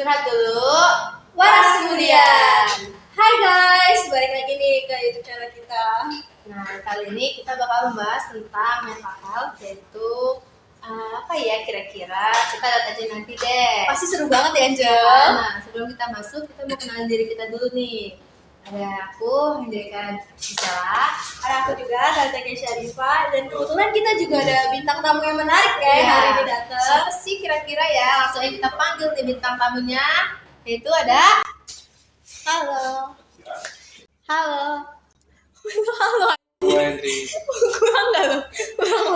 curhat dulu, waras kemudian. Hai guys, balik lagi nih ke YouTube channel kita. Nah, kali ini kita bakal membahas tentang mental health, yaitu apa ya kira-kira, kita lihat aja nanti deh. Pasti seru banget ya Angel. Nah, sebelum kita masuk, kita mau kenalin diri kita dulu nih. Ada aku, Hendrika Gisela. Ada aku juga, Tante Syarifa. Dan kebetulan kita juga ada bintang tamu yang menarik ya hari ini datang. Siapa sih kira-kira ya? Langsung aja kita panggil nih bintang tamunya. Yaitu ada Halo. Halo. Halo. Gue Hendri. Kurang nggak lo?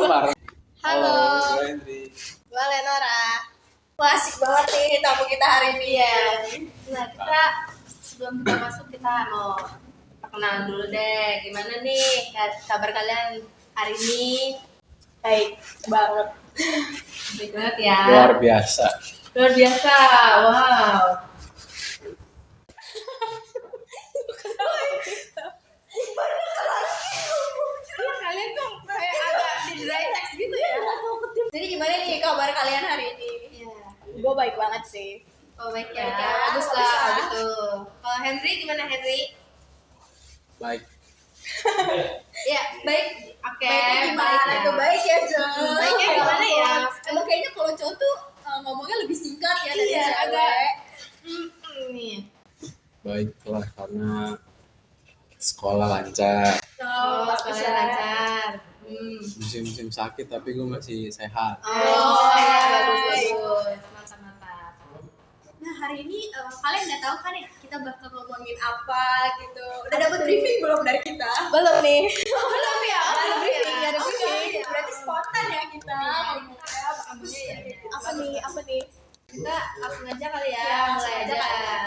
Bareng. Halo. Gue Hendri. Gue Lenora. Wah, asik banget nih tamu kita hari ini ya. Nah, kita sebelum kita masuk kita mau perkenalan dulu deh. Gimana nih kabar kalian hari ini? Baik banget. Baik banget ya. Luar biasa. Luar biasa. Wow. Kalian tuh kayak agak di dry text gitu ya. Jadi gimana nih kabar kalian hari ini? Iya. Gue baik banget sih. Oh baik ya. Baik ya. Bagus Bagus lah lah. gitu. Kalau Henry gimana Henry? Baik. Ya baik. Oke. Baiknya gimana? Baik ya. Itu baik ya Jel. Baiknya gimana ya? Emang kayaknya kalau cowok tuh ngomongnya lebih singkat ya dari Iya, cewek. agak- Nih. Baiklah karena sekolah lancar. Oh, sekolah lancar. Musim-musim sakit tapi gue masih sehat. Oh, ya, bagus Baik. bagus. Mantap mantap. Nah hari ini kalian udah tahu kan ya kita bakal ngomongin apa gitu. Udah dapat briefing belum dari kita? Belum nih. Belum ya? Ada briefing, ada Oh, briefing. iya. Berarti spontan ya kita ngomongnya. Iya, iya. Apa nih? Apa nih? Kita langsung aja kali ya, Ya, mulai langsung aja. aja kali ya.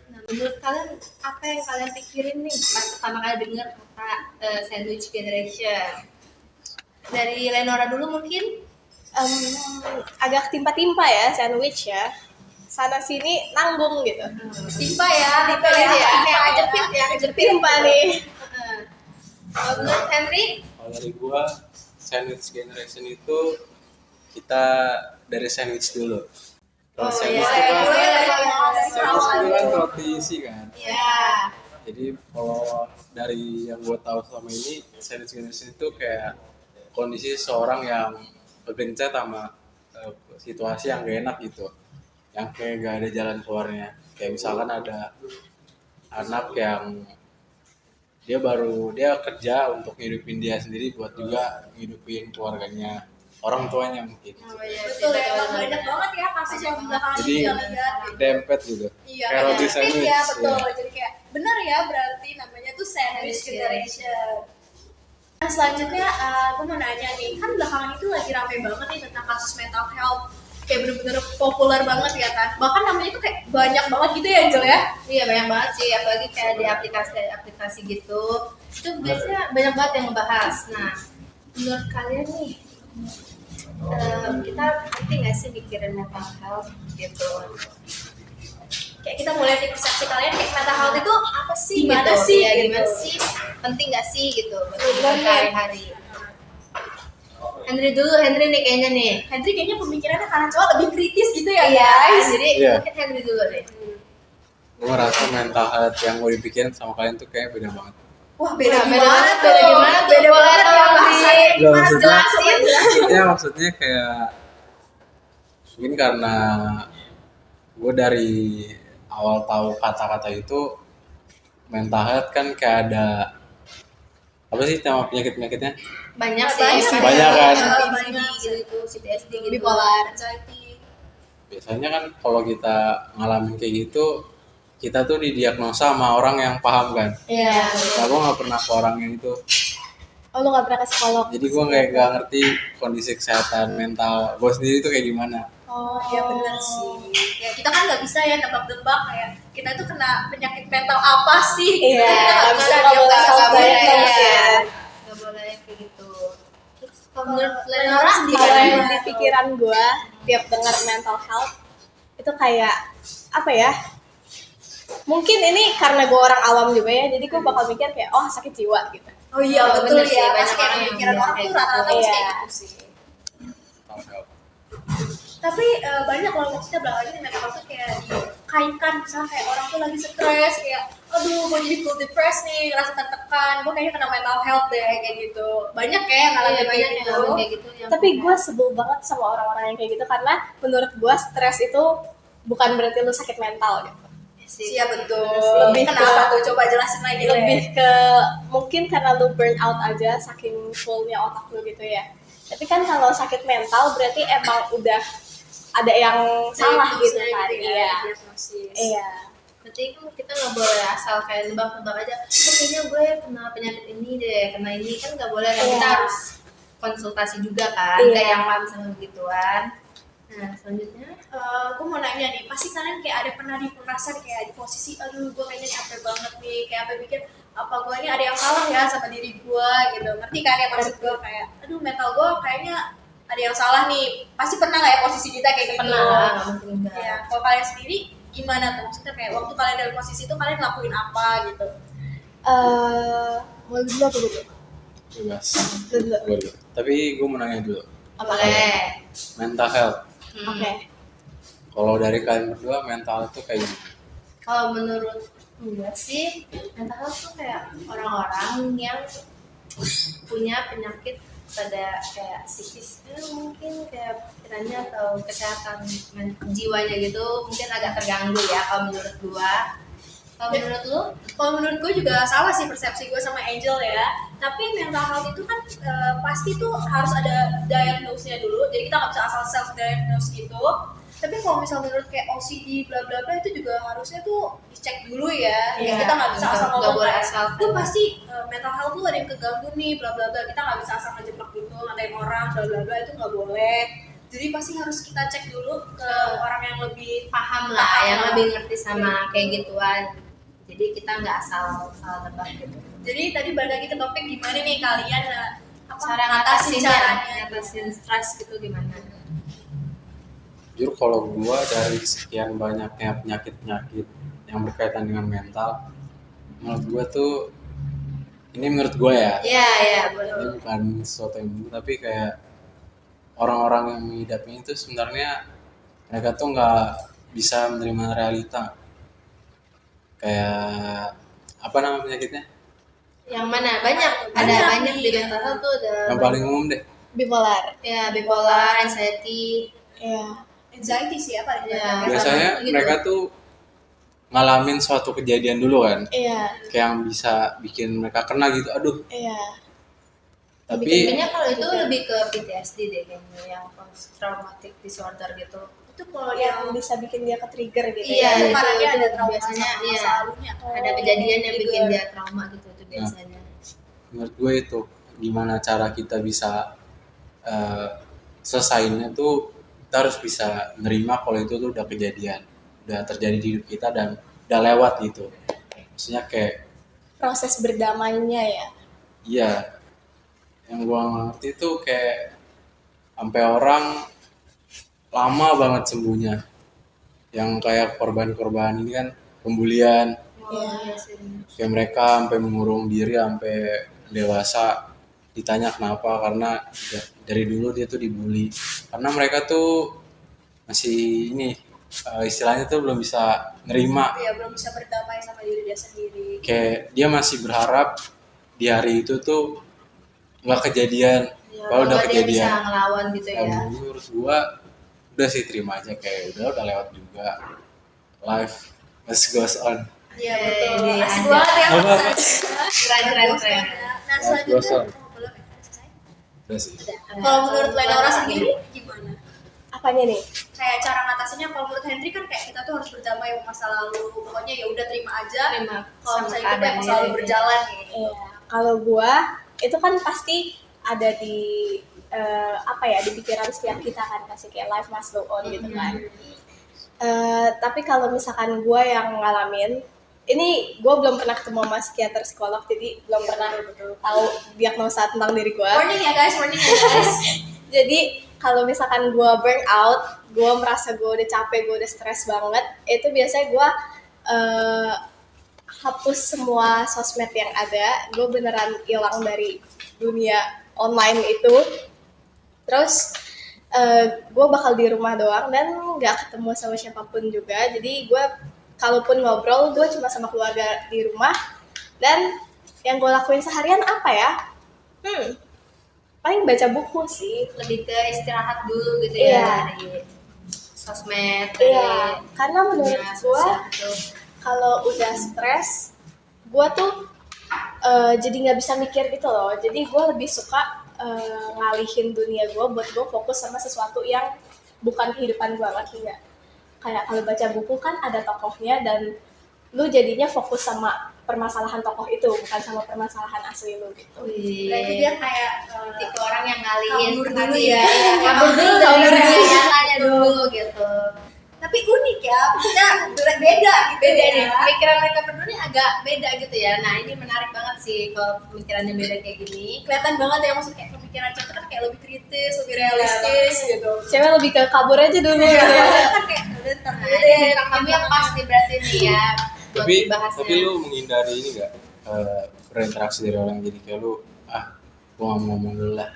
Nah, menurut kalian apa yang kalian pikirin nih pas pertama kali dengar kata sandwich generation? Dari Lenora dulu mungkin. Agak timpa-timpa ya sandwich ya, sana sini nanggung gitu. Timpa ya, timpa ya, ya. kayak kejepit ya, kejepit. Timpa nih. Kalau menurut Henry, Kalau dari gue sandwich generation itu kita dari sandwich dulu. Kalau sandwich iya, itu kan boleh, sandwich itu kan roti isi kan. ya, Jadi kalau dari yang gue tahu selama ini sandwich generation itu kayak kondisi seorang yang bergencet sama situasi yang gak enak gitu, yang kayak gak ada jalan keluarnya. Kayak misalkan ada anak yang dia kerja untuk ngidupin dia sendiri buat juga ngidupin keluarganya, orang tuanya mungkin. oh, iya, Betul ya, betul, emang banyak banget ya kasus yang belakangan Jadi ini yang lihat. dempet gitu. Iya, Kayak roti kayak sandwich. ya betul. Iya. Jadi kayak benar ya berarti namanya tuh sandwich Sandwich generation. Nah selanjutnya gue mau nanya nih, kan belakangan itu lagi rame banget nih tentang kasus mental health, kayak bener-bener populer banget ya kan, bahkan namanya tuh kayak banyak banget gitu ya Angel ya. Iya banyak banget sih, apalagi kayak di aplikasi gitu. Itu biasanya banyak banget yang ngebahas. Nah, menurut kalian nih, kita penting nggak sih mikirin mental health gitu? Kayak kita mulai dari persepsi kalian kayak mental health itu apa sih, Gimana gitu. sih? Ya, gitu. gimana sih? Penting nggak sih gitu? Buat kehidupan sehari-hari. Henry nih kayaknya nih. Hendri kayaknya pemikirannya karena cowok lebih kritis gitu ya Iya, guys. jadi Iya. mungkin Henry dulu deh. Gue ngerasa mental health yang gue dipikirin sama kalian tuh kayak beda banget. Wah beda Nah, gimana beda tuh? gimana tuh? Beda Boleh banget ya tolong bahasanya. Nggak, Gimana maksudnya- jelasin? Maksudnya kayak mungkin karena gue dari awal tahu kata-kata itu mental health kan kayak ada apa sih nama penyakit-penyakitnya? Banyak sih. Banyak kan? Banyak gitu, CPSD gitu. Bipolar, anxiety. Biasanya kan kalau kita ngalamin kayak gitu, kita tuh didiagnosa sama orang yang paham kan. Iya. Nah, gue nggak pernah ke orang yang itu, Oh lu nggak pernah ke psikolog? jadi gue kayak gak ngerti kondisi kesehatan mental gue sendiri tuh kayak gimana. Oh iya benar sih. Ya kita kan nggak bisa ya nebak-nebak kayak kita tuh kena penyakit mental apa sih? Iya, Kita nggak bisa nggak boleh diagnosa self sama diagnose dia. ya. Nggak boleh kayak gitu. Terus kalau menurut Lenora sendiri Kalau yang gimana? di pikiran gue tiap dengar mental health itu kayak apa ya? Mungkin ini karena gue orang awam juga ya, jadi gue bakal mikir kayak oh sakit jiwa gitu. Oh iya Oh, betul bener sih, ya. banyak Pasti kayak orang yang pemikiran bilang orang kayak tuh rata-rata gitu. pasti kayak Iya. gitu sih. Mental health. Tapi banyak loh maksudnya belakangan ini mental health tuh kayak dikaitkan, misalnya kayak orang tuh lagi stres, kayak aduh gue jadi full depressed nih, ngerasa tertekan, gue kayaknya kena mental health deh, kayak gitu. Banyak ya yang ngalamin Iya, banyak kayak yang gitu. ngalamin kayak gitu yang Tapi gue sebel banget sama orang-orang yang kayak gitu karena menurut gue stres itu bukan berarti lu sakit mental gitu. sih. Iya betul. Lebih Kenapa tuh? Coba jelasin lagi Lebih ke mungkin karena lu burn out aja saking fullnya otak lu gitu ya. Tapi kan kalau sakit mental berarti emang udah ada yang salah gitu kan. Iya. Iya. Berarti kan kita nggak boleh asal kayak nebak-nebak aja. Oh, kayaknya gue kena penyakit ini deh, kena ini kan nggak boleh. Kan Iya. kita harus konsultasi juga kan, Iya. kayak yang paham sama begituan. Nah selanjutnya, Gue mau nanya nih, pasti kalian kayak ada pernah merasa kayak di posisi, aduh gue kayaknya capek banget nih, kayak apa mikir apa gue ini ada yang salah ya sama diri gue gitu, ngerti kan ya maksud gue kayak, aduh mental gue kayaknya ada yang salah nih, pasti pernah nggak ya posisi kita kayak gitu? pernah nggak mungkin enggak. Ya, kalau kalian sendiri gimana tuh? Maksudnya kayak waktu kalian dalam posisi itu kalian ngelakuin apa gitu? Mau dulu apa dulu? Bebas. Dulu. Gue dulu. Tapi gue mau nanya dulu. Boleh. Mental health. Oke. Kalau dari kalian berdua mental itu kayak gimana? Kalau menurut gue sih, mental health tuh kayak orang-orang yang punya penyakit pada kayak psikisnya mungkin kayak pikirannya atau kesehatan jiwanya gitu mungkin agak terganggu ya kalau menurut gue. Kalau menurut lu? Kalau menurut gue juga sama sih persepsi gue sama Angel ya. Tapi mental health itu kan pasti tuh harus ada diagnosenya dulu. Jadi kita nggak bisa asal self diagnose gitu. Tapi kalau misalnya menurut kayak OCD bla bla bla itu juga harusnya tuh dicek dulu ya. Iya, Kita nggak bisa asal nggak ngomong boleh kayak, asal. tuh pasti mental health tuh ada yang keganggu nih bla bla bla. Kita nggak bisa asal ngejeplak gitu ngatain orang bla bla bla, itu nggak boleh. Jadi pasti harus kita cek dulu ke orang yang lebih Paham lah, yang lebih ngerti sama kayak gituan. Jadi kita nggak asal tebak gitu. Jadi tadi balik lagi ke topik gimana nih kalian Cara ngatasin ngatasin stres gitu gimana? Jujur kalau gue dari sekian banyaknya penyakit-penyakit yang berkaitan dengan mental, menurut gue tuh, ini menurut gue ya, Iya, boleh. ini bukan sesuatu yang buruk, tapi kayak orang-orang yang mengidapnya itu sebenarnya mereka tuh nggak bisa menerima realita. Kayak apa nama penyakitnya? Yang mana? Banyak. Ada banyak di mental health tuh ada. Yang paling umum deh. Bipolar. Ya, bipolar, anxiety. Iya. anxiety sih apa Iya. Biasanya gitu. mereka tuh ngalamin suatu kejadian dulu kan, Iya. kayak yang bisa bikin mereka kena gitu. Aduh, Iya. tapi Kayaknya kalau itu lebih ke PTSD deh kayaknya, yang post traumatic disorder gitu. itu kalau Yang yang bisa bikin dia ke-trigger gitu Iya, ya. itu karena dia ada trauma biasanya, sama iya. masa lalunya. Ada kejadian yang bikin dia trauma gitu itu biasanya. menurut gue itu gimana cara kita bisa selesainya tuh, kita harus bisa menerima kalau itu tuh udah kejadian, udah terjadi di hidup kita dan udah lewat gitu. Maksudnya kayak Proses berdamainya ya. iya, yang gue ngerti tuh kayak sampai orang lama banget sembuhnya, yang kayak korban-korban ini kan pembulian, Iya sih. kayak mereka sampai mengurung diri sampai dewasa. Ditanya kenapa, karena dari dulu dia tuh dibully, karena mereka tuh masih ini istilahnya tuh belum bisa nerima, ya belum bisa berdamai sama diri dia sendiri. kayak dia masih berharap di hari itu tuh nggak kejadian, Ya, kalau udah dia bisa kejadian. ngelawan gitu ya. Ya, menurut gua udah sih terima aja, kayak udah lewat juga, life must goes on. Iya Iya, betul. iya, Asik ada. banget ya Apa-apa. pesan. Keren. Nah Life selanjutnya goes on. belum ya? Selesai? Udah sih. Kalau menurut Lenora sendiri gimana? Apanya nih? Kayak cara ngatasinnya kalau menurut Henry kan kayak kita tuh harus berdamai sama masa lalu. Pokoknya ya udah terima aja. Terima Kalau sama misalnya itu keadaan masa lalu ini. berjalan nih. Iya, kalau gua itu kan pasti ada di apa ya, di pikiran setiap kita kan, pasti kayak life must go on gitu kan. Tapi kalau misalkan gua yang ngalamin, ini gua belum pernah ketemu sama psikiater psikolog, jadi belum pernah tahu diagnosa tentang diri gua. Warning ya guys, warning ya guys. Jadi kalau misalkan gue burn out, gue merasa gue udah capek, gue udah stres banget, itu biasanya gue hapus semua sosmed yang ada, gue beneran hilang dari dunia online itu. Terus gue bakal di rumah doang dan nggak ketemu sama siapapun juga. Jadi gue kalaupun ngobrol gue cuma sama keluarga di rumah. Dan yang gue lakuin seharian apa ya? Paling baca buku sih. Lebih ke istirahat dulu gitu Iya. ya dari sosmed, Iya, dari karena menurut dunia gue sosial gitu. kalau udah stres, gue tuh jadi nggak bisa mikir gitu loh. Jadi gue lebih suka ngalihin dunia gue buat gue fokus sama sesuatu yang bukan kehidupan gue, ngerti nggak? Kayak kalau baca buku kan ada tokohnya dan lu jadinya fokus sama permasalahan tokoh itu, bukan sama permasalahan asli lu gitu. Wih. Berarti dia kayak tipe orang yang ngalihin kabur hati dulu ya, ya. kabur dulu dari Kabur dunia dulu. nyatanya dulu gitu. tapi unik ya, kita beda gitu Beda ya. nih, pemikiran mereka berdua nih agak beda gitu ya. Nah ini menarik banget sih kalau pemikirannya beda kayak gini. Kelihatan banget ya, maksudnya kayak pemikiran cewek kan kayak lebih kritis, lebih realistis gitu. Cewek lebih ke kabur aja dulu gitu. Kan kayak bentar Nah ini bintang tamu yang pasti berarti nih ya buat Tapi dibahasnya. lu menghindari ini nggak berinteraksi dari orang, jadi kayak lu gua nggak mau ngomong dulu lah.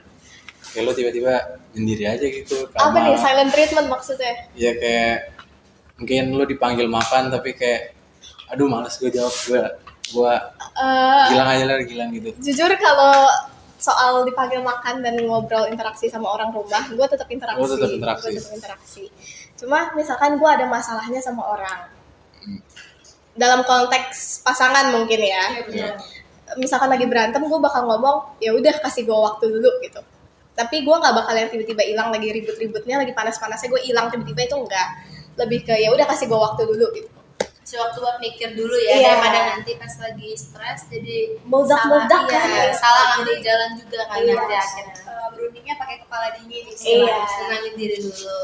Kayak lu tiba-tiba sendiri aja gitu. Apa nih silent treatment maksudnya? Ya kayak mungkin lu dipanggil makan tapi kayak aduh males gue jawab, gue gilang aja lah, gilang gitu. Jujur kalau soal dipanggil makan dan ngobrol interaksi sama orang rumah, gue tetap interaksi. Oh, tetap interaksi. Gue tetap interaksi. Cuma misalkan gue ada masalahnya sama orang, dalam konteks pasangan mungkin ya. Ya. Misalkan lagi berantem, gue bakal ngomong, ya udah kasih gue waktu dulu gitu. Tapi gue nggak bakal yang tiba-tiba hilang, lagi ribut-ributnya, lagi panas-panasnya gue hilang tiba-tiba, itu enggak. Lebih ke ya udah kasih gue waktu dulu gitu. Kasih waktu buat mikir dulu ya, Iya. daripada nanti pas lagi stres jadi Meledak-meledak salah, kan. iya, salah ngambil jalan juga kan Iya. nanti akhirnya. Berundingnya pakai kepala dingin nih. Iya. Senangin diri dulu.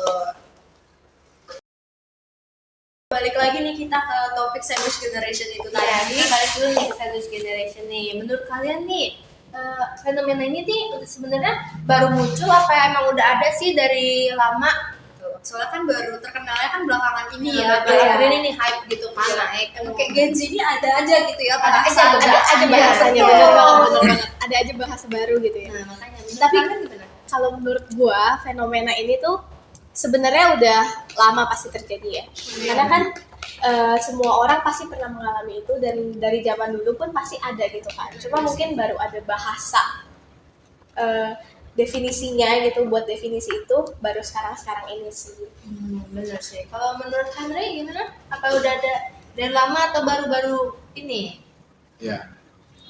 Balik lagi nih kita ke topik sandwich generation itu Nah, tadi. kita balik dulu nih ke sandwich generation nih. Menurut kalian nih, fenomena ini nih sebenarnya baru muncul apa emang udah ada sih dari lama? Soalnya kan baru terkenalnya kan belakangan ini Iya, ya. baru ini nih hype gitu kan naik. Emang kayak Gen Z ini ada aja gitu ya. Ada aja, bahasa. Ada aja bahasanya, Betul. bener banget. Ada aja bahasa baru gitu ya. Nah, makanya menurut Tapi kalian gimana? kalau menurut gua fenomena ini tuh sebenarnya udah lama pasti terjadi ya. Karena kan semua orang pasti pernah mengalami itu dan dari zaman dulu pun pasti ada gitu kan. Cuma mungkin baru ada bahasa definisinya gitu, buat definisi itu baru sekarang ini sih. Bener sih. Kalau menurut Henry gimana? Apa udah ada dari lama atau baru-baru ini? Ya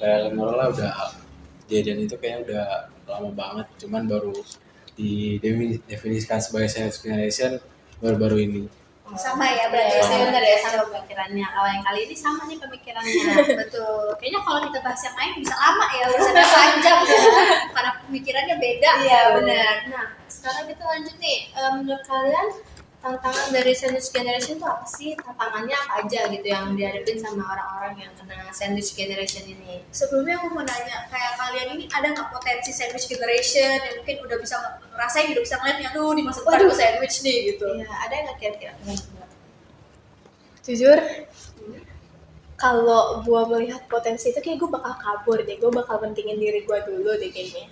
kayak lah udah kejadian itu kayaknya udah lama banget, cuman baru didefinisikan sebagai sandwich generation baru-baru ini. Sama ya Berarti berarti. saya bener ya sama pemikirannya. Kalau yang kali ini sama nih pemikirannya. Betul. Kayaknya kalau kita bahas yang lain bisa lama ya, urusannya panjang ya. Karena pemikirannya beda. Iya benar. Nah sekarang kita lanjut nih. Menurut kalian tantangan dari sandwich generation itu apa sih? Tantangannya apa aja gitu yang dihadapin sama orang-orang yang kena sandwich generation ini? Sebelumnya aku mau nanya, kayak kalian ini ada nggak potensi sandwich generation yang mungkin udah bisa ngerasain, udah bisa ngeliat nih, aduh di masa depan Waduh. gue sandwich nih gitu. Iya ada nggak kira-kira? Jujur, kalau gue melihat potensi itu kayak gue bakal kabur deh, gue bakal pentingin diri gue dulu deh kayaknya.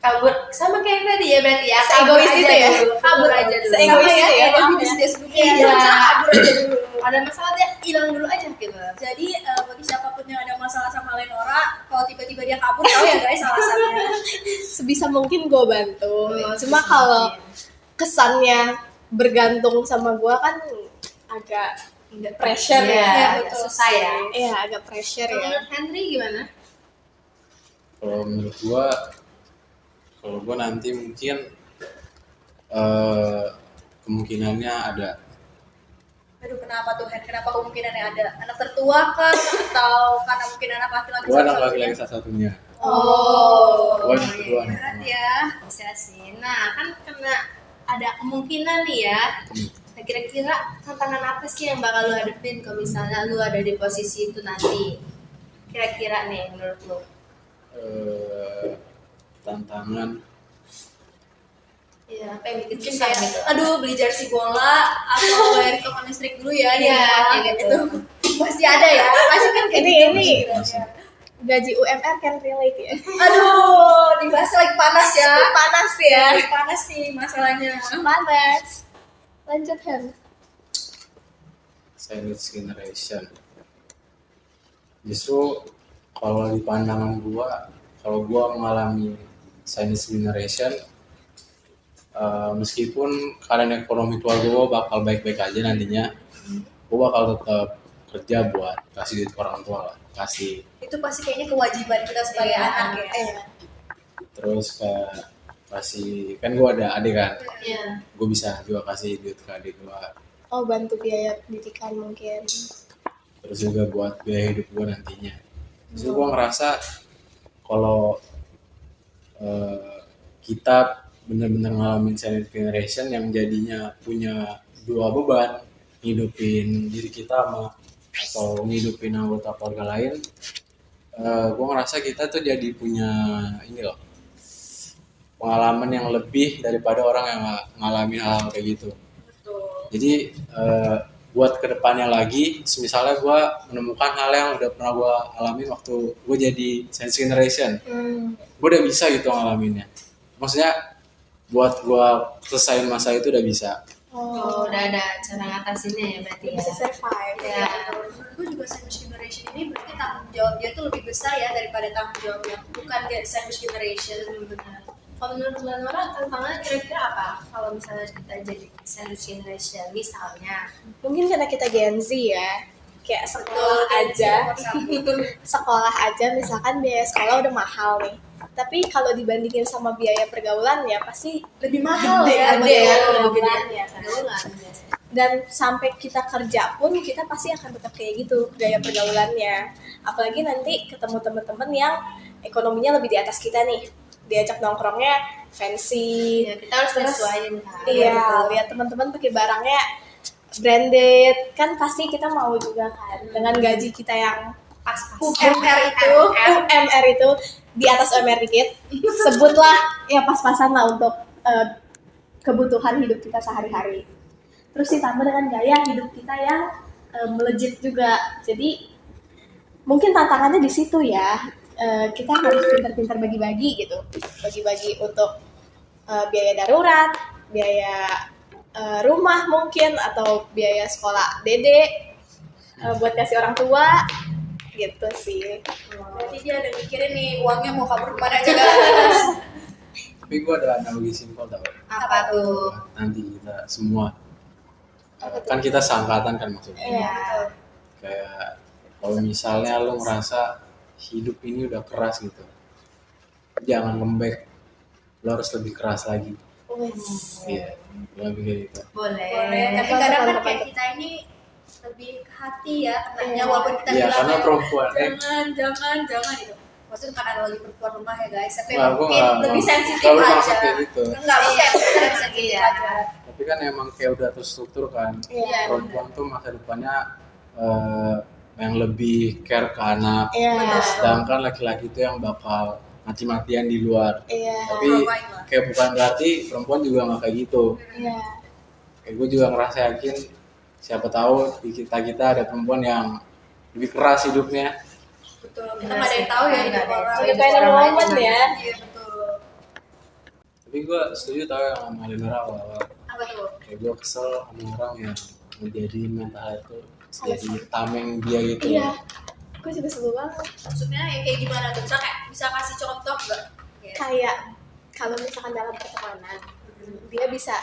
Kabur sama kayak tadi ya berarti ya. Seegois Kabur itu aja ya? dulu, kabur aja dulu. Seegois Sama itu ya, kayak maaf Devi ya. di Facebook Iya. ini, kabur aja dulu. Ada masalah dia hilang dulu aja gitu. Jadi bagi siapapun yang ada masalah sama Lenora, kalau tiba-tiba dia kabur, tahu ya guys alasannya. Sebisa mungkin gue bantu. Oh, Cuma sebisa kalau mungkin. kesannya bergantung sama gue kan agak pressure Iya, ya. agak susah ya. Iya, agak pressure Kalau ya. menurut Henry gimana? Kalau menurut gua nanti mungkin kemungkinannya ada. Aduh kenapa tuh Hen? Kenapa kemungkinannya ada? Anak tertua kan? Atau karena mungkin anak laki-laki Gua anak satu-satunya? laki-laki salah satunya. Oh, Gua anak kedua nih. berat ya. Bisa sih. Nah, kan karena ada kemungkinan nih ya. Nah, kira-kira tantangan apa sih yang bakal lu hadepin kalau misalnya lu ada di posisi itu nanti? Kira-kira nih menurut lu? Tantangan Iya, apa yang bikin Mungkin susah kayak, gitu? aduh beli jersey bola atau bayar token listrik dulu ya di Iya, rumah kayak gitu. gitu. Pasti ada ya, pasti kan kayak Ini- gitu ini pikirannya. gaji UMR can relate ya. Aduh, dibahas lagi panas ya. Panas ya. Lagi panas nih masalahnya. Panas. Lanjut Hen. Sandwich generation. Justru kalau di pandangan gua, kalau gua mengalami sandwich generation, meskipun keadaan ekonomi keluarga gua bakal baik-baik aja nantinya, gua bakal tetap kerja buat kasih duit ke orang tua lah, kasih. Itu pasti kayaknya kewajiban kita sebagai Iya. anak ya. Terus kayak kasih, kan gua ada adik kan, Iya. gua bisa juga kasih duit ke adik gua. Oh, bantu biaya pendidikan mungkin. Terus juga buat biaya hidup gua nantinya. Justru gua ngerasa kalau kita benar-benar ngalamin silent generation yang jadinya punya dua beban, ngidupin diri kita sama atau ngidupin anggota keluarga lain, gue ngerasa kita tuh jadi punya ini loh, pengalaman yang lebih daripada orang yang ngalamin hal kayak gitu. Betul. Jadi buat kedepannya lagi, misalnya gue menemukan hal yang udah pernah gue alamin waktu gue jadi silent generation, gue udah bisa gitu ngalaminnya. Maksudnya buat gue selesaiin masa itu udah bisa. Oh, udah ada cara ngatasinnya ya berarti ya. Bisa survive. Ya. Menurutku juga sandwich generation ini berarti tanggung jawab dia tuh lebih besar ya daripada tanggung jawab yang bukan dia sandwich generation. Benar. Kalau menurut Leonora tantangannya kira-kira apa? Kalau misalnya kita jadi sandwich generation, misalnya. Mungkin karena kita Gen Z ya. Kayak sekolah Betul, aja. nomor satu. Sekolah aja misalkan biaya sekolah udah mahal nih. Tapi kalau dibandingin sama biaya pergaulan ya pasti Lebih mahal Gede, ya. gede, biaya lebih pergaulan. gede. Dulu nggak ada biasa. dan sampai kita kerja pun kita pasti akan tetap kayak gitu gaya pergaulannya. Apalagi nanti ketemu teman-teman yang ekonominya lebih di atas kita nih, diajak nongkrongnya fancy. Ya, kita harus Terus, menyesuaikan kan. Iya, lihat teman-teman pakai barangnya branded kan pasti kita mau juga kan dengan gaji kita yang Pas-pas. UMR itu di atas UMR dikit, sebutlah ya pas-pasan lah untuk kebutuhan hidup kita sehari-hari. Terus ditambah dengan gaya hidup kita yang melejit juga. Jadi mungkin tantangannya di situ ya. Kita harus pintar-pintar bagi-bagi gitu, bagi-bagi untuk biaya darurat, biaya rumah mungkin atau biaya sekolah dede, buat kasih orang tua gitu sih. Berarti dia udah mikirin nih uangnya mau kabur kemana aja guys. Tapi gue ada analogi simpel tau. Apa tuh? Nanti kita semua, kan kita seangkatan kan maksudnya. Iya. Kayak kalau misalnya lo ngerasa hidup ini udah keras gitu, jangan lembek, lo harus lebih keras lagi. Iya, lebih kayak gitu. Boleh. Boleh, tapi Mantap, kadang kan mantap, kayak mantap. kita ini lebih ke hati ya kenanya, Iya. walaupun kita Iya, bilang karena kayak, perempuan, jangan gitu. Maksudnya karena lagi perempuan lemah ya guys, tapi Nggak, gua mungkin nggak- lebih nggak- sensitif nggak aja. bermaksud kayak gitu. Enggak, maksudnya kita sensitif Iya. aja. Tapi kan emang kayak udah terstruktur kan. Iya. Perempuan tuh masa depannya yang lebih care ke anak, Iya. sedangkan laki-laki itu yang bakal mati-matian di luar. Iya. Tapi Provide lah. kayak bukan berarti perempuan juga nggak kayak gitu. Iya. Kayak gue juga ngerasa yakin, siapa tahu di kita ada perempuan yang lebih keras hidupnya. Betul, kita nggak ada yang tahu ya hidup orang. Tahu Udah hidup kayak orang lain momen gimana. ya. Iya betul. Tapi gue setuju tau yang sama Lenora awal-awal. Apa tuh? Kayak gue kesel sama orang yang menjadi mental itu jadi tameng dia gitu. Iya. Gue juga sebel banget. Maksudnya yang kayak gimana tuh? Bisa kayak bisa kasih contoh nggak? Ya. Kayak kalau misalkan dalam pertemanan dia bisa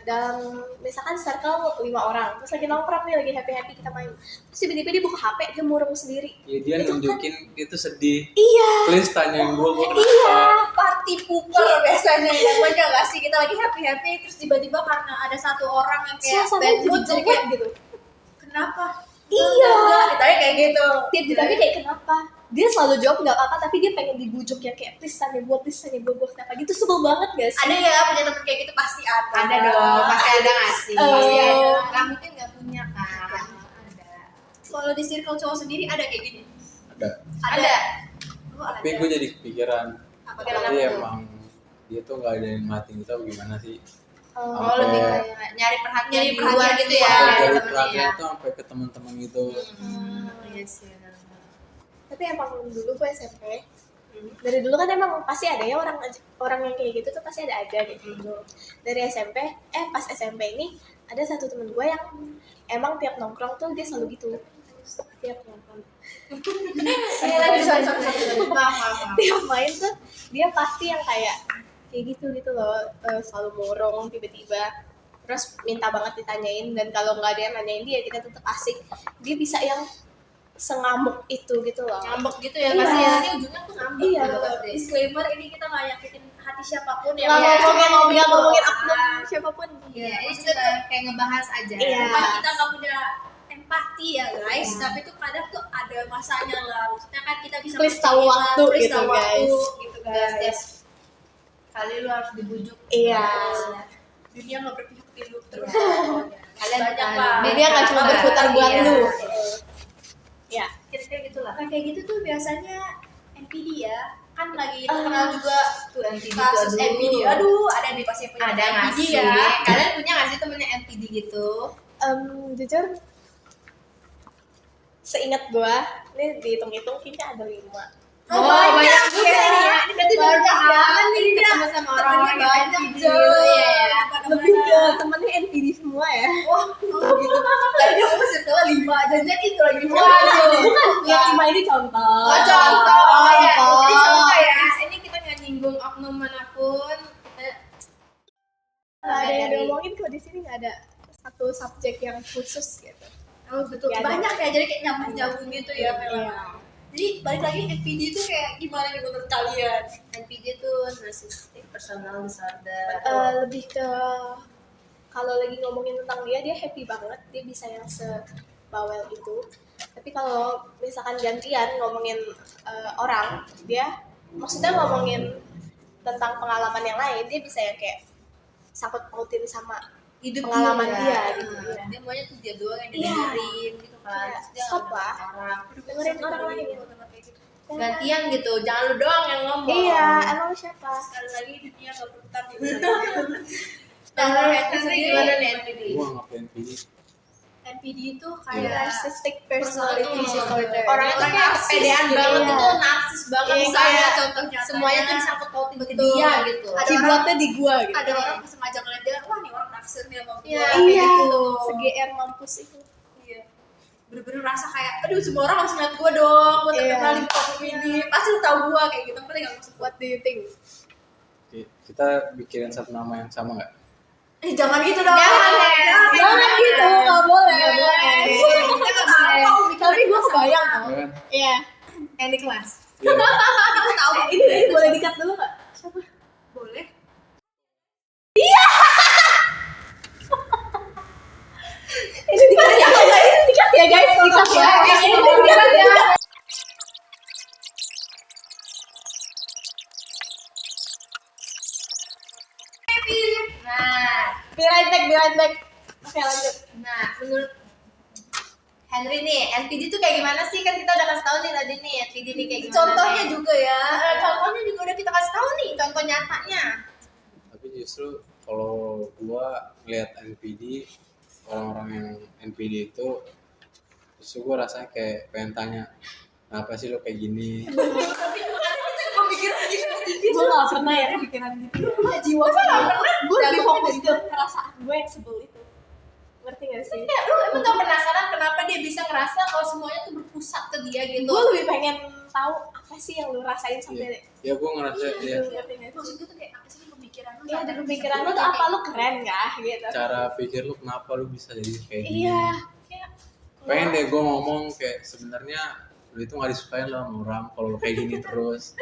dalam misalkan circle 5 orang terus lagi nongkrong nih lagi happy kita main terus tiba-tiba dia buka HP dia murung sendiri. Ya dia nunjukin itu sedih. Iya. Please tanyain gue kenapa. Iya, party pooper biasanya ya. Banyak gak sih kita lagi happy terus tiba-tiba karena ada satu orang yang kayak Suasana bad jadi mood jadi jelek kayak gitu. kenapa? Iya. Ditanya kayak gitu. Tiap ditanya kayak kenapa? Dia selalu jawab nggak apa-apa tapi dia pengen dibujuk yang kayak please tanya gue kenapa gitu, sebel banget gak sih? Ada ya punya temen kayak gitu pasti ada. Ada dong, pasti ada nggak sih? Pasti ada. Nggak mungkin nggak punya kan? Ada. Kalau di circle cowok sendiri ada kayak gini. Ada. Ada. Oh, Tapi gue jadi kepikiran. Apa Pikiran Tapi apa tuh? emang dia tuh nggak ada yang matiin kita gimana sih? Oh, Sampai- lebih kayak nyari perhatian Nyari di luar perhatian gitu di ya luar. dari Dari temennya perhatian ya. tuh sampai ke teman-teman gitu. Iya sih. benar-benar. Tapi emang dulu gue SMP, dari dulu kan emang pasti ada ya orang yang kayak gitu tuh pasti ada aja gitu. Dari SMP, pas SMP ini ada satu temen gue yang emang tiap nongkrong tuh dia selalu gitu. Tiap nongkrong, Maaf. tiap main tuh dia pasti yang kayak gitu loh, selalu murung tiba-tiba, terus minta banget ditanyain, dan kalau nggak ada yang nanyain dia kita tetap asik. Dia bisa yang sengamuk itu gitu loh. Ngambek gitu ya, Iya. pasti ya. Ini ujungnya tuh ngambek. Iya. gitu pasti. Disclaimer, ini kita nggak nyakitin hati siapapun ya. Nggak Iya. ngomongin oknum siapapun. Iya, ini kita kayak ngebahas aja. Iya. Bukan kita nggak punya empati ya guys, tapi tuh kadang tuh ada masanya lah. Maksudnya kan kita bisa Please tahu menerima, waktu please gitu, tahu waktu, guys. gitu Guys, guys. tiap kali lu harus dibujuk. Iya. Dunia nggak berpihak di lu terus. Kalian Banyak bukan- lah. Dunia nggak cuma berputar buat Iya. lu. Ya. Kira-kira gitulah. Nah kayak gitu tuh biasanya NPD ya, kan lagi terkenal juga Tuh NPD kasus tuh, NPD. Aduh, ada nih pasti yang punya Ada nggak NPD sih? ya. Kalian punya nggak sih temennya NPD gitu? Jujur, seingat gua, ini dihitung-hitung kayaknya ada 5. Oh, banyak juga ya. nih ya. Ini berarti Baru banyak ya. pengalaman nih Ini dia ketemu sama orang-orang temennya yang banyak NPD Jo. gitu ya. Lebih ke temennya NPD semua ya. Wah, oh gitu. Tadi dia ngomong circle 5, jangan itu lagi. Waduh. Bukan, yang 5 ini contoh. Oh, contoh. Ya, Contoh. jadi contoh ya. Ini kita nggak nyinggung oknum manapun. Nggak ada yang Dari- diomongin kok di sini, nggak ada satu subjek yang khusus gitu. Oh betul. Ya, ada. Banyak ya, jadi kayak nyambung-nyambung gitu ya. Iya. Jadi balik lagi NPD itu kayak gimana nih menurut kalian? NPD itu narcissistic personal disorder. Lebih ke kalau lagi ngomongin tentang dia happy banget, dia bisa yang sebawel itu. Tapi kalau misalkan gantian ngomongin orang, dia maksudnya ngomongin tentang pengalaman yang lain, dia bisa yang kayak sangkut pautin sama Hidup pengalaman dia, dia gitu. Nah, Iya. dia maunya tuh dia doang yang Iya. didengerin gitu kan. Iya. Terus dia Stop nggak lah. dengerin orang. Dengerin orang lain. Gantian gitu, jangan lu doang yang ngomong. Iya, emang siapa? Sekali lagi dunia nggak berputar di Nah, menurut Henry gimana nih NPD? Gua nggak NPD. NPD itu Kayak kayak narcissistic personality disorder. Orangnya tuh kayak kepedean banget Iya. gitu, narsis banget. Iya, Misalnya kayak contoh nyatanya. semuanya tuh disangkut pautin ke Betul. dia gitu. Ada Keyboardnya di gua gitu. ada orang sengaja ngeliat dia, wah nih orang naksir nih sama gue. Iya, Kayak Iya, gitu. se-GR mampus itu. Iya. Bener-bener rasa kayak, aduh semua orang harus ngeliat gue dong, gue terkenal Iya. di platform ini, pasti lu tau gue kayak gitu, ngerti gak maksud gue? What do you think? Oke, kita mikirin satu nama yang sama nggak? Jangan gitu dong. Jangan gitu, nggak boleh. Nggak boleh. Kita nggak tahu, Tapi gue kebayang tau. Ya kan? Iya. Any class. Iya. kita tahu. Ini boleh dikat dulu nggak? Siapa? Boleh. Ini dikat ya guys. Dikat ya guys. Dikat ya. Ini dikat ya. Nah, Be right back, be right back. Oke lanjut. nah menurut Henry nih, NPD tuh kayak gimana sih? Kan kita udah kasih tahu nih tadi nih, NPD nih kayak gimana. Contohnya nih. juga ya. Contohnya juga udah kita kasih tahu nih, contoh nyatanya. Tapi justru kalau gua lihat NPD, orang-orang yang NPD itu, justru gua rasanya kayak pengen tanya, kenapa sih lo kayak gini? Gue gak pernah ya kepikiran gitu. Jiwa gue gak pernah. Gue lebih Jatuh fokus gitu. ke perasaan gue yang sebel itu. Ngerti gak sih? Ya, lu emang gak penasaran kenapa dia bisa ngerasa kalau semuanya tuh berpusat ke dia gitu? Gue lebih pengen tahu apa sih yang lu rasain sampai Ya gua ngerasa ya ngerti gak sih? Maksud gue tuh kayak apa sih pemikiran lu? Iya, ada pemikiran lu tuh apa, lu keren gak gitu. cara pikir lu kenapa lu bisa jadi kayak gini. Iya, kayak Pengen deh gua ngomong kayak sebenarnya lu itu nggak disukain lah sama orang kalau lu kayak gini terus.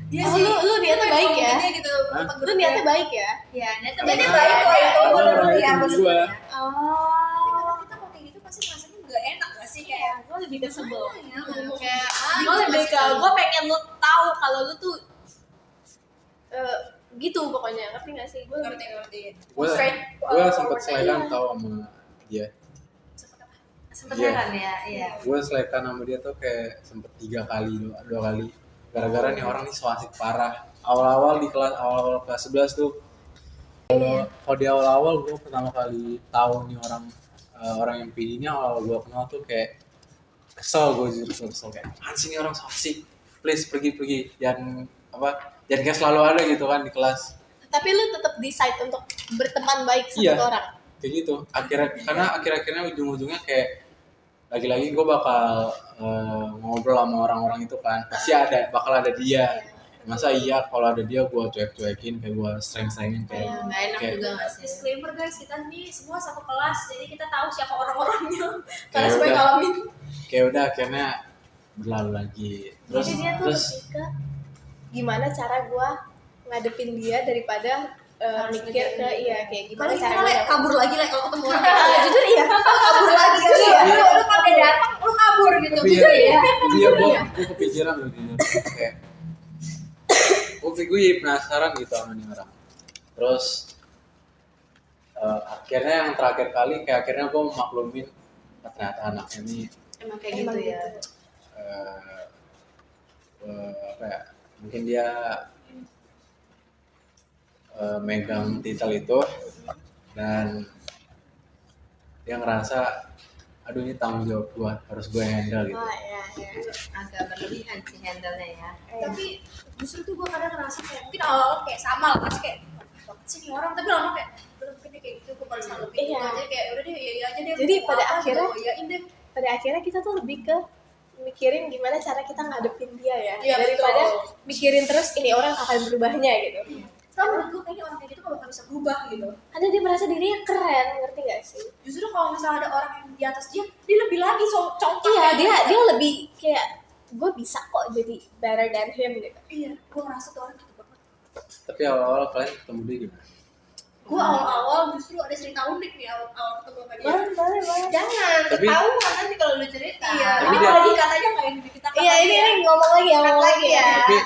Iya Oh, sih. lu niatnya baik ya? Dia gitu. Hah? lu niatnya baik ya? Ya, niatnya Niatnya baik baik kok itu. Gua orang Iya, itu bener. gua. Oh, Kita kalau kayak gitu pasti rasanya gak enak gak sih kayak gue lebih ke sebel. kayak Gue lebih ke, gue pengen lu tahu kalau lu tuh gitu pokoknya, ngerti gak sih? Gue lebih ngerti. Gua sempet selekan tau sama dia. sempet Iya. heran ya, iya. Gue selekan sama dia tuh kayak sempet 3 kali, 2 kali. Gara-gara nih orang nih so asik parah. Awal-awal di awal kelas 11 tuh. Kalau di awal-awal gue pertama kali tahu nih orang yang PD-nya awal gue kenal tuh kayak kesel gue, jujur kesel kayak anjing orang so asik, please pergi jangan kayak selalu ada gitu kan di kelas. Tapi lu tetap decide untuk berteman baik sama Iya. tuh orang. Kayak gitu karena akhir-akhirnya ujung-ujungnya kayak lagi-lagi gue bakal ngobrol sama orang-orang itu kan, pasti bakal ada dia. Masa iya kalau ada dia gue cuek-cuekin, kayak gue streng-strengin kayak Nggak enak kayak- juga nggak sih? Disclaimer guys, kita nih semua satu kelas, jadi kita tahu siapa orang-orangnya. Karena Kayak semua udah. ngalamin. kayak udah akhirnya berlalu lagi. Terus Jadi dia tuh lebih ke gimana cara gua ngadepin dia daripada Harus mikir ke ngejarin dia. kayak gimana Paling cara kita gua Le, kabur lagi Le kalau ketemu orang. jujur iya. Kabur lagi ya. Lu kagak datang, lu kabur gitu. tapi Jujur ya. iya gue kepikiran loh jujur kayak gue penasaran gitu sama nih orang. Terus akhirnya yang terakhir kali kayak akhirnya gue maklumin ternyata anaknya ini Emang kayak Emang gitu ya. eh, apa ya, mungkin dia megang titel itu dan dia ngerasa aduh ini tanggung jawab gue, harus gue handle gitu. Oh iya iya. Agak berlebihan sih handle-nya ya. Tapi justru tuh gue kadang ngerasa kayak mungkin awal kayak sama lah, pasti kayak banget sih nih orang, tapi lama kayak belum mungkin dia kayak gitu, gue balas tanggepin Iya. aja kayak udah deh ya aja deh. Jadi mau pada apa akhirnya- gitu, yain deh. Pada akhirnya kita tuh lebih ke mikirin gimana cara kita ngadepin dia ya, Iya, daripada betul. mikirin terus ini orang akan berubahnya gitu. Soalnya menurut gue kayaknya orang kayak gitu kalau nggak bisa berubah gitu. Karena dia merasa dirinya keren, ngerti gak sih? Justru kalau misalnya ada orang yang di atas dia lebih lagi contoh. Iya, dia lebih kayak gue bisa kok jadi better than him gitu. Iya, gue ngerasa tuh orang gitu banget. Tapi awal-awal kalian ketemu dia gimana? Gue awal-awal justru ada cerita unik nih awal ketemu sama dia. Boleh. Jangan Tapi- ketahuan nanti kalau lu cerita. Iya, Tapi ini dia- lagi katanya nggak yang kita Iya, ini ngomong lagi ya, ngomong lagi ya. Tapi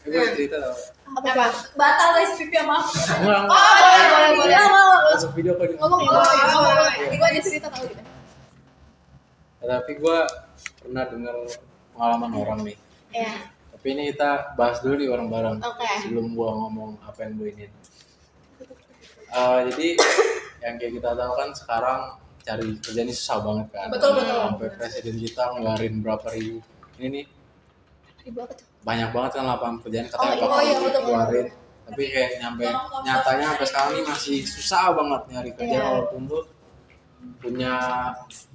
gue cerita tau. Apa? batal guys pipi sama aku. Enggak. Boleh. Masuk video kok di Ngomong. Iya. Gue ada cerita tau gitu. Tapi gue pernah dengar pengalaman orang nih. Iya. Tapi ini kita bahas dulu nih bareng-bareng. Oke. Sebelum gue ngomong apa yang gue ingin. Jadi yang kayak kita tahu kan sekarang cari kerja ini susah banget kan. Betul. Sampai presiden kita ngeluarin berapa ribu. Ini nih Ribu apa tuh? banyak banget kan lapangan pekerjaan katanya Oh, bakal iya, betul. keluarin. Tapi kayak nyatanya sampai sekarang ini masih susah banget nyari kerja Iya. walaupun lu punya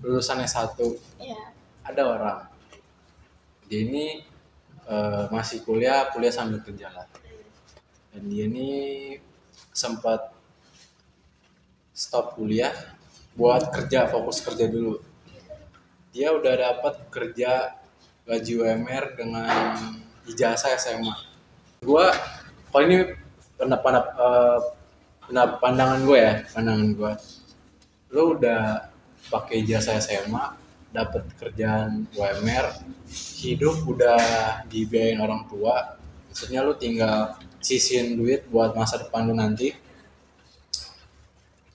lulusan S1. Iya. Ada orang dia ini masih kuliah sambil kerja lah, dan dia ini sempat stop kuliah buat fokus kerja dulu. Dia udah dapat kerja gaji UMR dengan ijazah SMA. Gua kalau ini pandangan gue ya, lo udah pakai ijazah SMA, dapat kerjaan UMR, hidup udah dibiayain orang tua, maksudnya lu tinggal sisihin duit buat masa depan lu nanti,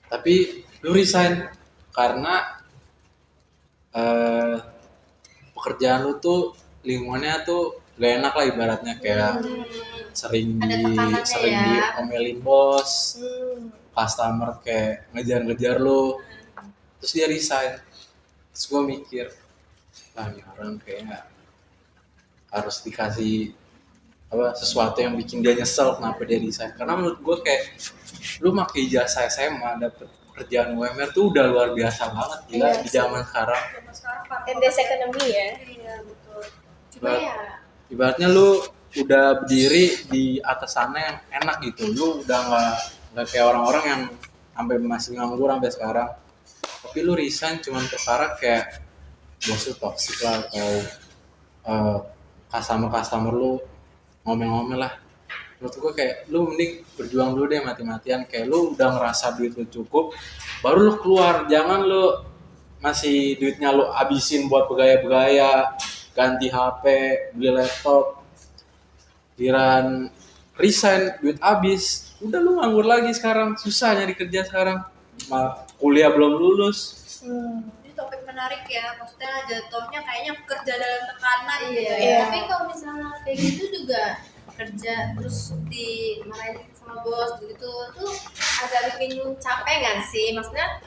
tapi lu resign karena pekerjaan lu tuh lingkungannya tuh gak enak lah ibaratnya, kayak sering Ada tekanannya sering ya. diomelin bos, customer kayak ngejar-ngejar lu, terus dia resign. Terus gue mikir, ini orang kayaknya harus dikasih sesuatu yang bikin dia nyesel kenapa dia resign. Karena menurut gue kayak lu pakai ijazah SMA dapet kerjaan UMR tuh udah luar biasa banget gila Iya di zaman sekarang. Zaman sekarang Pak. And the economy ya. Iya betul. Cuma ya Ibaratnya lu udah berdiri di atas sana yang enak gitu, lu udah nggak kayak orang-orang yang sampai masih nganggur sampai sekarang. Tapi lu resign cuman perkara kayak bos lu toxic lah, atau customer lu ngomel-ngomel lah. Menurut gue kayak lu mending berjuang dulu deh mati-matian, kayak lu udah ngerasa duit lu cukup baru lu keluar. Jangan lu masih duitnya lu abisin buat begaya-begaya, ganti HP, beli laptop, kiran resign duit abis, udah lu nganggur lagi sekarang, susah nyari kerja sekarang, kuliah belum lulus. Ini topik menarik ya, maksudnya jatuhnya kayaknya kerja dalam tekanan gitu iya. ya. Tapi kalau misalnya kayak gitu juga kerja terus dimarahin sama bos gitu tuh agak bikin capek nggak sih? Maksudnya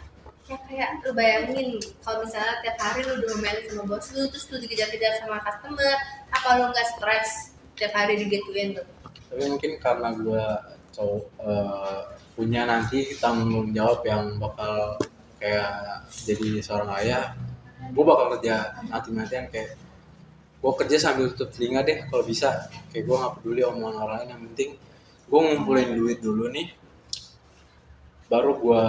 ya kayak lu bayangin kalau misalnya tiap hari lu diomelin sama bos lu terus lu dikejar-kejar sama customer, apa lu nggak stres tiap hari digituin tuh? Tapi mungkin karena gue cowok punya nanti tanggung jawab yang bakal kayak jadi seorang ayah, gue bakal kerja mati-matian kayak gue kerja sambil tutup telinga deh kalau bisa, kayak gue nggak peduli omongan orang lain, yang penting gue ngumpulin duit dulu nih baru gue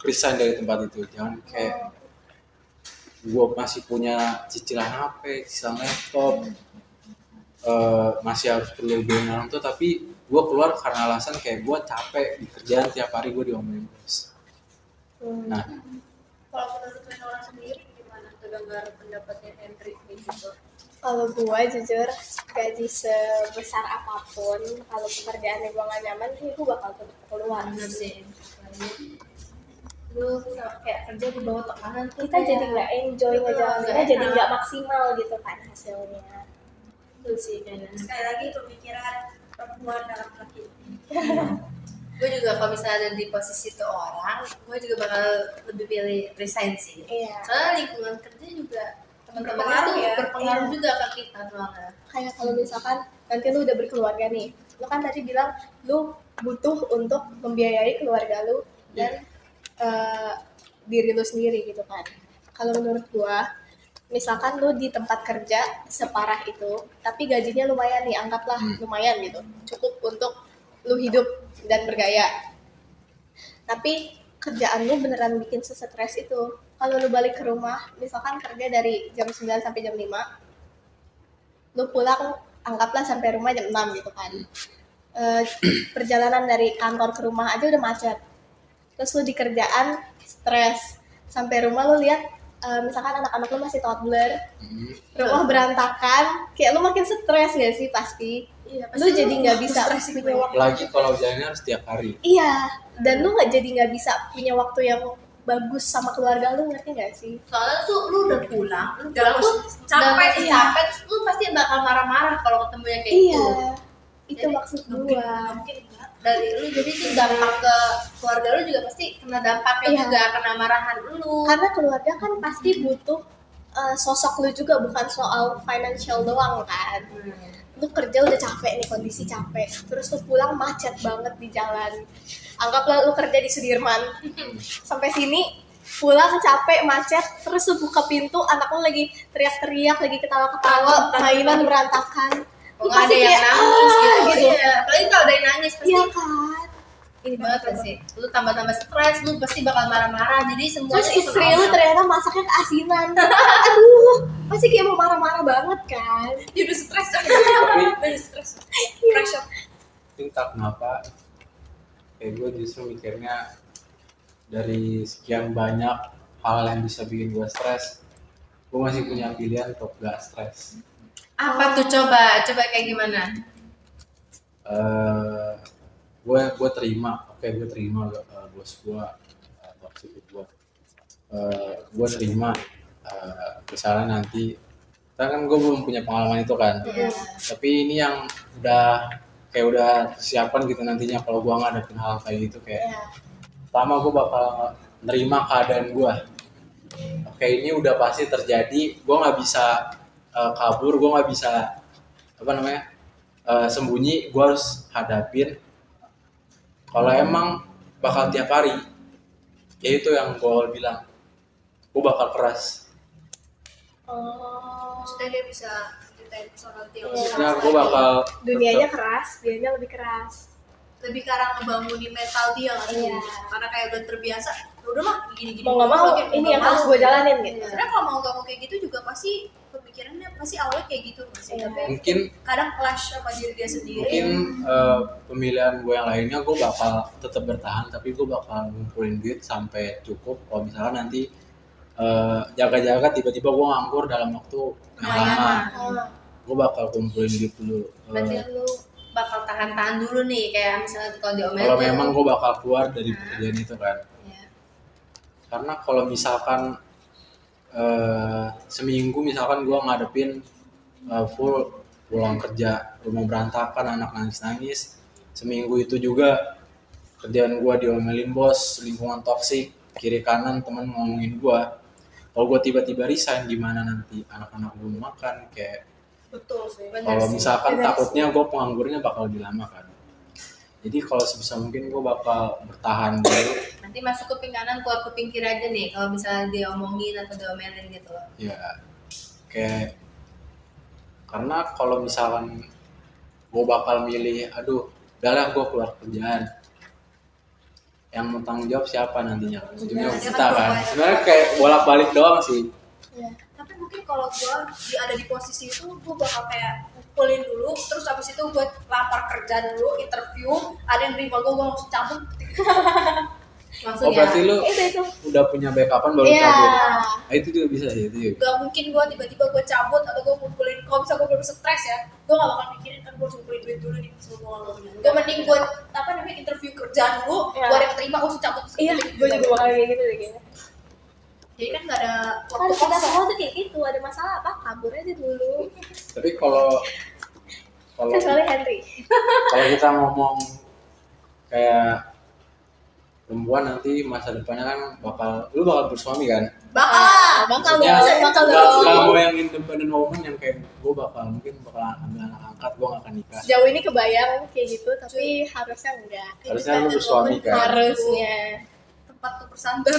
resign dari tempat itu. Jangan kayak gue masih punya cicilan HP, cicilan laptop, masih harus perlu biayain orang tuh, tapi gue keluar karena alasan kayak gue capek di kerjaan, tiap hari gue diomelin bos. Nah, Kalau menurut Nora sendiri gimana tuh dengar pendapatnya Henry gitu? Kalau gue jujur gaji sebesar apapun, kalau pekerjaannya gue gak nyaman sih gue bakal tetap keluar. Bener sih. Lu kayak kerja di bawah tekanan tuh Kita jadi nggak enjoy ngejalaninnya, nggak jadi enak. nggak maksimal gitu kan hasilnya. Itu sih kayaknya. Sekali lagi pemikiran perempuan dalam laki. Gue juga kalau misalnya ada di posisi itu orang, gue juga bakal lebih pilih resign sih. Iya. Soalnya lingkungan kerja juga teman-teman Berpengaruh itu ya. berpengaruh Iya. juga ke kita soalnya. Kayak kalau misalkan nanti lu udah berkeluarga nih, lu kan tadi bilang lu butuh untuk membiayai keluarga lu dan diri lu sendiri gitu kan. Kalau menurut gua, misalkan lu di tempat kerja separah itu, tapi gajinya lumayan nih, anggaplah lumayan gitu, cukup untuk lu hidup dan bergaya. Tapi kerjaan lu beneran bikin sesetres itu. Kalau lu balik ke rumah, misalkan kerja dari jam 9 sampai jam 5, lu pulang anggaplah sampai rumah jam 6 gitu kan. Perjalanan dari kantor ke rumah aja udah macet. Terus lu di kerjaan stres. Sampai rumah lu lihat misalkan anak-anak lu masih toddler, rumah berantakan, kayak lu makin stres gak sih pasti? Iya, Lu jadi nggak bisa stres punya waktu. apalagi kalau jalannya harus tiap hari. Iya, dan lu nggak bisa punya waktu yang bagus sama keluarga lu, ngerti nggak sih? Soalnya tuh lu udah pulang, lu Udah pulang tuh capek, udah iya. capek, terus lu pasti bakal marah-marah kalau ketemu yang kayak Iya, gitu. itu Jadi, maksud mungkin gua. mungkin enggak. Dari lu jadi itu dampak ke keluarga lu juga pasti kena dampaknya Iya. juga, kena marahan lu. Karena keluarga kan pasti butuh sosok lu juga, bukan soal financial doang kan. Lu kerja udah capek nih, kondisi capek, terus lu pulang macet banget di jalan. Anggaplah lu kerja di Sudirman, sampai sini pulang capek macet, terus lu buka pintu, anak lu lagi teriak-teriak, lagi ketawa-ketawa, mainan berantakan. Kalau Lu nggak ada pasti yang kayak, nangis gitu, gitu. iya. Apalagi kalau ada yang nangis pasti Iya kan? ini banget kan sih. Lu tambah-tambah stres, lu pasti bakal marah-marah. Jadi semuanya Terus tuh istri kena lu otak. ternyata masaknya keasinan. Aduh, pasti kayak mau marah-marah banget kan. Dia udah stres kan. Tapi Udah stres. Iya. Pressure. entah kenapa kayak gue justru mikirnya dari sekian banyak hal yang bisa bikin gue stres, gue masih punya pilihan untuk gak stres. Apa tuh coba kayak gimana? Gue terima, oke gue terima bos gue toxic gue. Gue terima misalnya nanti, kan gue belum punya pengalaman itu kan. Iya. Tapi ini yang udah persiapan gitu nantinya kalau gue ngadepin hal kayak gitu, kayak Iya. pertama gue bakal nerima keadaan gue. Oke, ini udah pasti terjadi, gue nggak bisa kabur, gue nggak bisa sembunyi, gue harus hadapin. Kalau emang bakal tiap hari, ya itu yang gue bilang, gue bakal keras. Oh, Maksudnya dia bisa ceritain personal dia. Iya. Maksudnya gue bakal dunianya keras, dianya lebih keras. Lebih ke arah ngebangunin mental dia nggak sih? Iya. Karena kayak udah terbiasa, ya udah mah gini-gini. Mau nggak mau, ini yang harus gue jalanin gitu. Sebenarnya kalau mau gak mau kayak gitu juga pasti pemikirannya pasti awalnya kayak gitu nggak sih? Iya. Tapi mungkin kadang clash sama diri dia sendiri. mungkin pemilihan gue yang lainnya, gue bakal tetap bertahan, tapi gue bakal ngumpulin duit sampai cukup. Kalau misalnya nanti jaga-jaga tiba-tiba gue nganggur dalam waktu yang lama, gue bakal kumpulin duit dulu. Berarti lu bakal tahan-tahan dulu nih, kayak misalnya kalau diomelin Kalau tuh, memang gue bakal keluar dari pekerjaan itu kan. ya. Karena kalau misalkan seminggu misalkan gue ngadepin full pulang kerja rumah berantakan, anak nangis-nangis. Seminggu itu juga kerjaan gue diomelin bos, lingkungan toksik, kiri kanan teman ngomongin gue. Kalau gue tiba-tiba resign gimana nanti anak-anak gue makan, kayak Betul sih. kalau misalkan Bener takutnya gue penganggurnya bakal lebih lama kan. Jadi kalau sebisa mungkin gue bakal bertahan dulu. Nanti masuk kuping kanan keluar kuping kiri aja nih kalau misalnya diomongin atau diomelin gitu. Ya kayak karena kalau misalkan gue bakal milih, aduh udahlah gue keluar kerjaan, yang mau tanggung jawab siapa nantinya? Ujungnya Iya, kita kan kan. bapaknya. Sebenarnya kayak bolak-balik doang sih. Iya. Tapi mungkin kalau gue ada di posisi itu, gue bakal kayak ngumpulin dulu, terus habis itu gue lamar kerja dulu, interview, ada yang nerima gue langsung cabut. Langsung Oh berarti lu Itu. udah punya backupan baru Iya. cabut. Nah, itu juga bisa sih, itu juga. Gak mungkin gue tiba-tiba gue cabut atau gue ngumpulin, kalau misalnya gue belum stres ya, gue gak bakal mikirin kan gue harus ngumpulin duit dulu nih semua. Gue mending gue interview kerjaan dulu, Iya. gue ada yang terima, gue langsung cabut. Iya, gue juga bakal kayak gitu deh kayaknya. Jadi kan gak ada Kan waktu kita kosong. semua tuh kayak gitu, ada masalah apa kabur aja dulu. Tapi kalau Kecuali Henry. kalau kita ngomong kayak perempuan nanti masa depannya kan lu bakal bersuami kan? Bakal Maksudnya, bakal nggak dong. mau yang independent woman yang kayak gue mungkin bakal ambil anak angkat, gue gak akan nikah. Sejauh ini kebayang kayak gitu, tapi harusnya enggak. Harusnya lu bersuami kan? Harusnya. Tempat tuh bersandar.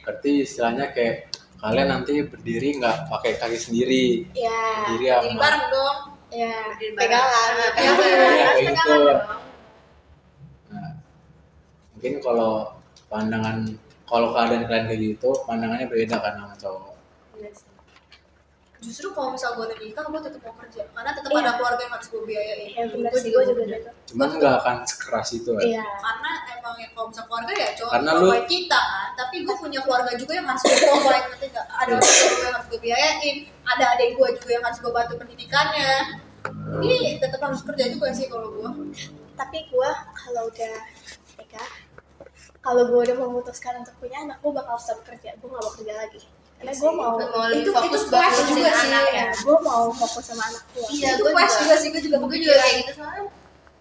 Berarti istilahnya kayak kalian nanti berdiri nggak pakai kaki sendiri, Ya, berdiri Jadi sama bareng dong. ya, Berdiri bareng. pegangan. Iya, Pegangan. kayak gitu. Pegangan dong. Nah, mungkin kalau keadaan kalian kayak gitu, pandangannya beda kan sama cowok. Justru kalau misal gue udah nikah, gue tetap mau kerja karena tetap Iya. ada keluarga yang harus gue biayain. Ya benar Gua sih, gue juga mau gitu. Cuman nggak akan sekeras itu kan. Iya. Karena emang ya kalau misal keluarga ya cowok Karena provide kita kan, tapi gue punya keluarga juga yang harus gue provide, nanti nggak ada orang tua gue yang harus gue biayain, ada adik gue juga yang harus gue bantu pendidikannya. Jadi tetap harus kerja juga sih kalau gue. Tapi gue kalau udah nikah, kalau gue udah memutuskan untuk punya anak, gue bakal stop kerja. Gue gak mau kerja lagi. Karena gue mau, Mau lebih Itu fokus flash buat juga ngurusin sih, anak ya. ya. gue mau fokus sama anak gue. Iya, Itu gue pas juga sih, gue juga gue begitu juga ya. kayak gitu soalnya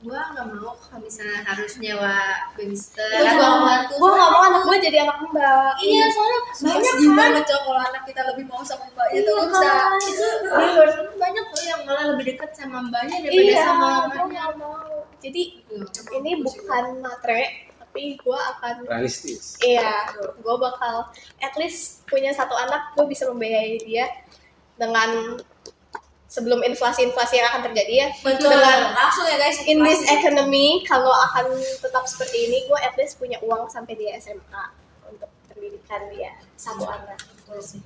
gue nggak mau kalau misalnya harus nyewa babysitter Gue juga atau nggak mau. bantu. Gue gak mau anak gue jadi anak mbak. Iya, soalnya banyak Sedih kan. banget cowok kalau anak kita lebih mau sama mbaknya tuh Iya, gue bisa. kan. Itu di luar sana banyak loh yang malah lebih dekat sama mbaknya daripada Iya, sama gue mamanya. gak mau. Jadi ini bukan matre, tapi gue akan Realistis. iya, gue bakal at least punya satu anak, gue bisa membiayai dia dengan sebelum inflasi-inflasi yang akan terjadi ya. Betul. Dengan Langsung ya guys. in this economy, kalau akan tetap seperti ini, gue at least punya uang sampai dia SMA untuk pendidikan dia satu anak.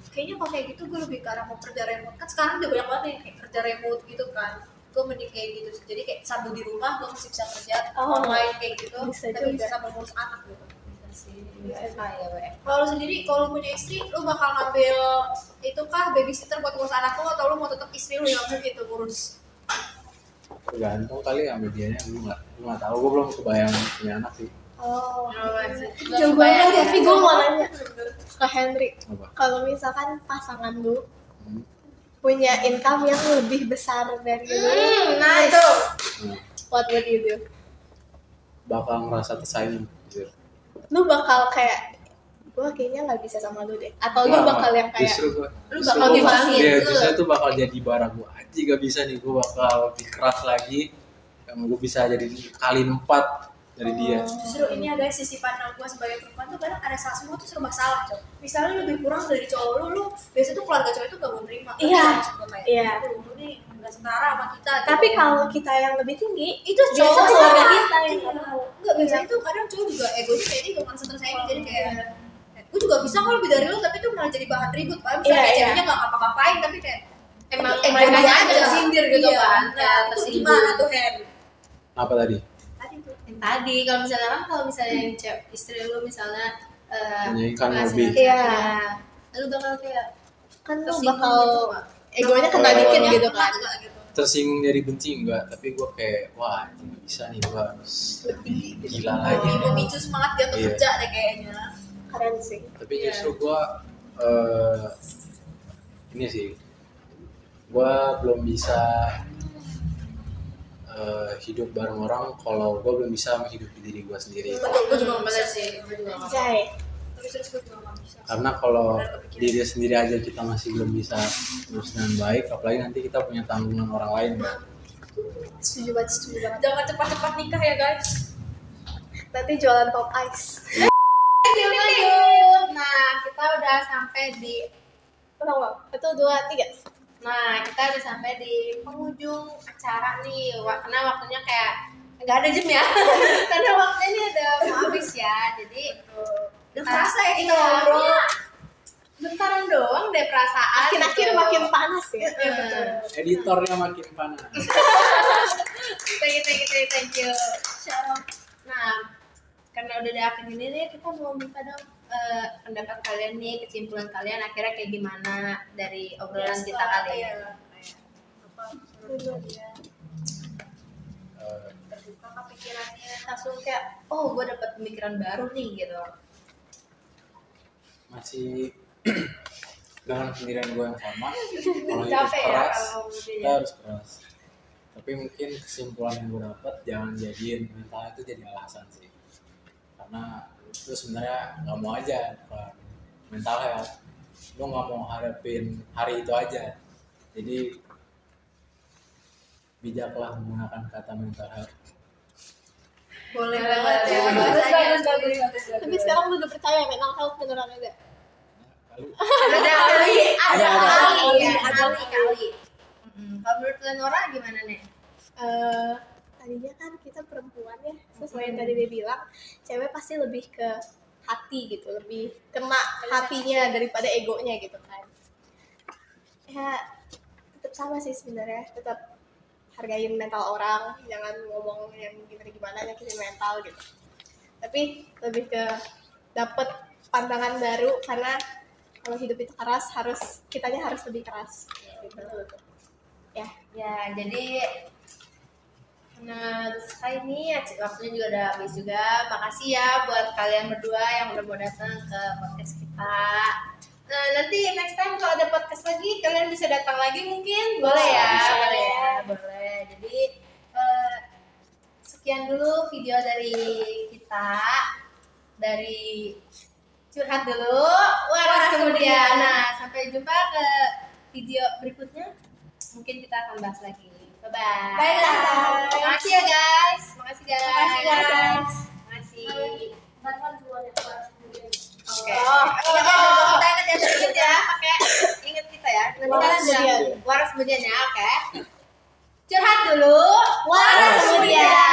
Kayaknya kalau kayak gitu gue lebih ke arah mau kerja remote. Kan sekarang udah banyak banget yang kayak kerja remote gitu kan. Gue mending kayak gitu. Jadi kayak sambil di rumah gue masih bisa kerja online kayak gitu. Bisa Tapi juga. bisa sambil ngurus anak gitu. Ya, Kalau lu sendiri, kalau lu punya istri, lu bakal ngambil itu kah babysitter buat ngurus anak lu atau lu mau tetap istri lu yang gitu ngurus? Tergantung kali sama dianya, gue nggak tahu, gue belum kebayang punya anak sih. Oh, jauh jauh banget ya. tapi gue mau nanya ke Henry, Apa? kalau misalkan pasangan lu Hmm. punya income yang lebih besar dari lu, Nah itu Nah, what would you do? bakal ngerasa tersaing gitu. Lu bakal kayak, gue kayaknya nggak bisa sama lu deh, atau lu Nggak, bakal yang kayak justru gue lu bakal dibangkit iya, lu. justru itu bakal jadi barang gue aja gak bisa nih, gue bakal lebih keras lagi, yang gue bisa jadi kali 4 dari dia. Justru ini ya guys, sisi pandang gue sebagai perempuan tuh kadang ada semua tuh serba salah cowok. Misalnya lu lebih kurang dari cowok lu biasanya tuh keluarga cowok itu gak mau terima. Iya. Maksud gue kayak, Iya. lu nih gak setara sama kita. gitu. tapi kalau kita yang lebih tinggi, itu biasa cowok keluarga salah. kita yang Iya. tahu. Enggak, biasanya tuh kadang cowok juga egonya kayak gitu, merasa tersaingi jadi kayak gue juga bisa kok lebih dari lu, tapi tuh malah jadi bahan ribut. Misalnya Iya, kayak iya. ceweknya gak ngapa-ngapain tapi kayak Emang itu mereka egonya aja tersindir gitu Iya. kan, Nah, kayak itu tersinggung. gimana tuh Hen? Apa tadi? Tadi tuh Yang tadi kalau misalnya kan kalau misalnya yang istri lu misalnya Punya income penghasilan- lebih. Iya. Lu bakal kayak kan lu tersinggung bakal gitu, Pak. egonya kena Oh. dikit gitu kan. Enggak gitu. Tersinggung dari benci enggak, tapi gue kayak wah ini nggak bisa nih, gue harus lebih gila lagi Lebih nih. memicu semangat dia untuk Iya. kerja deh kayaknya. Keren sih. Tapi Iya. justru gue ini sih gue belum bisa hidup bareng orang kalau gue belum bisa menghidupi diri gue sendiri. Betul, gue juga nggak bisa Bener sih, gue juga nggak Jai. tapi serius gue juga nggak bisa. Karena kalau Bener kepikiran. diri sendiri aja kita masih belum bisa terus dengan baik, apalagi nanti kita punya tanggungan orang lain kan. Setuju banget. Jangan cepat-cepat nikah ya guys. Nanti jualan pop ice. lanjut. Nah, kita udah sampai di Berapa? 1, 2, 3. Nah, kita udah sampai di penghujung acara nih. Karena waktunya kayak nggak ada jam ya. Karena waktunya ini udah mau habis ya. Jadi Udah kerasa ya kita iya, ngobrol. bentaran doang deh perasaan. Akhir-akhir gitu. makin panas ya. Iya, betul. Editornya makin panas. Thank you. Nah, karena udah di akhir ini nih, kita mau minta dong pendapat kalian nih, kesimpulan kalian akhirnya kayak gimana dari obrolan kita kali ya. Terbuka ke pikirannya, langsung kayak, oh gue dapet pemikiran baru nih gitu. Masih dengan pendirian gue yang sama. Kalau hidup Capek ya keras, kalau kita dia. harus keras. Tapi mungkin kesimpulan yang gue dapat, jangan jadiin mental itu jadi alasan sih. Karena itu sebenarnya nggak mau aja, bukan mental health. Lo nggak mau hadapin hari itu aja. Jadi bijaklah menggunakan kata mental health. Boleh Boleh, banget ya. boleh. Bagus. Tapi sekarang lu udah percaya mental health beneran ada? Lalu Ada Ada. kali. Kalau menurut Lenora gimana nih? Tadinya kan kita perempuan ya, sesuai yang tadi dia bilang, cewek pasti lebih ke hati gitu, lebih kena hatinya daripada egonya gitu kan. Ya tetap sama sih sebenarnya, tetap hargain mental orang, jangan ngomong yang gimana-gimana nyakitin mental gitu. Tapi lebih ke dapet pandangan baru, karena kalau hidup itu keras, kitanya harus lebih keras gitu. Ya, jadi karena selesai nih, waktunya juga udah habis juga. Makasih ya buat kalian berdua yang udah mau datang ke podcast kita. Nah, nanti next time kalau ada podcast lagi, kalian bisa datang lagi mungkin? Boleh ya? Bisa. Boleh ya? Boleh. Jadi, sekian dulu video dari kita. Dari curhat dulu, waras kemudian. Nah, sampai jumpa ke video berikutnya. Mungkin kita akan bahas lagi. Bye-bye. Bye-bye. Makasih ya guys. Makasih guys. Makasih, guys. Makasih. Oke. Oh. Kita ingat ya sedikit ya. Pakai ingat kita ya. Nanti Waras kalian bilang kemudian. waras kemudian ya. Oke. Curhat dulu. Waras kemudian.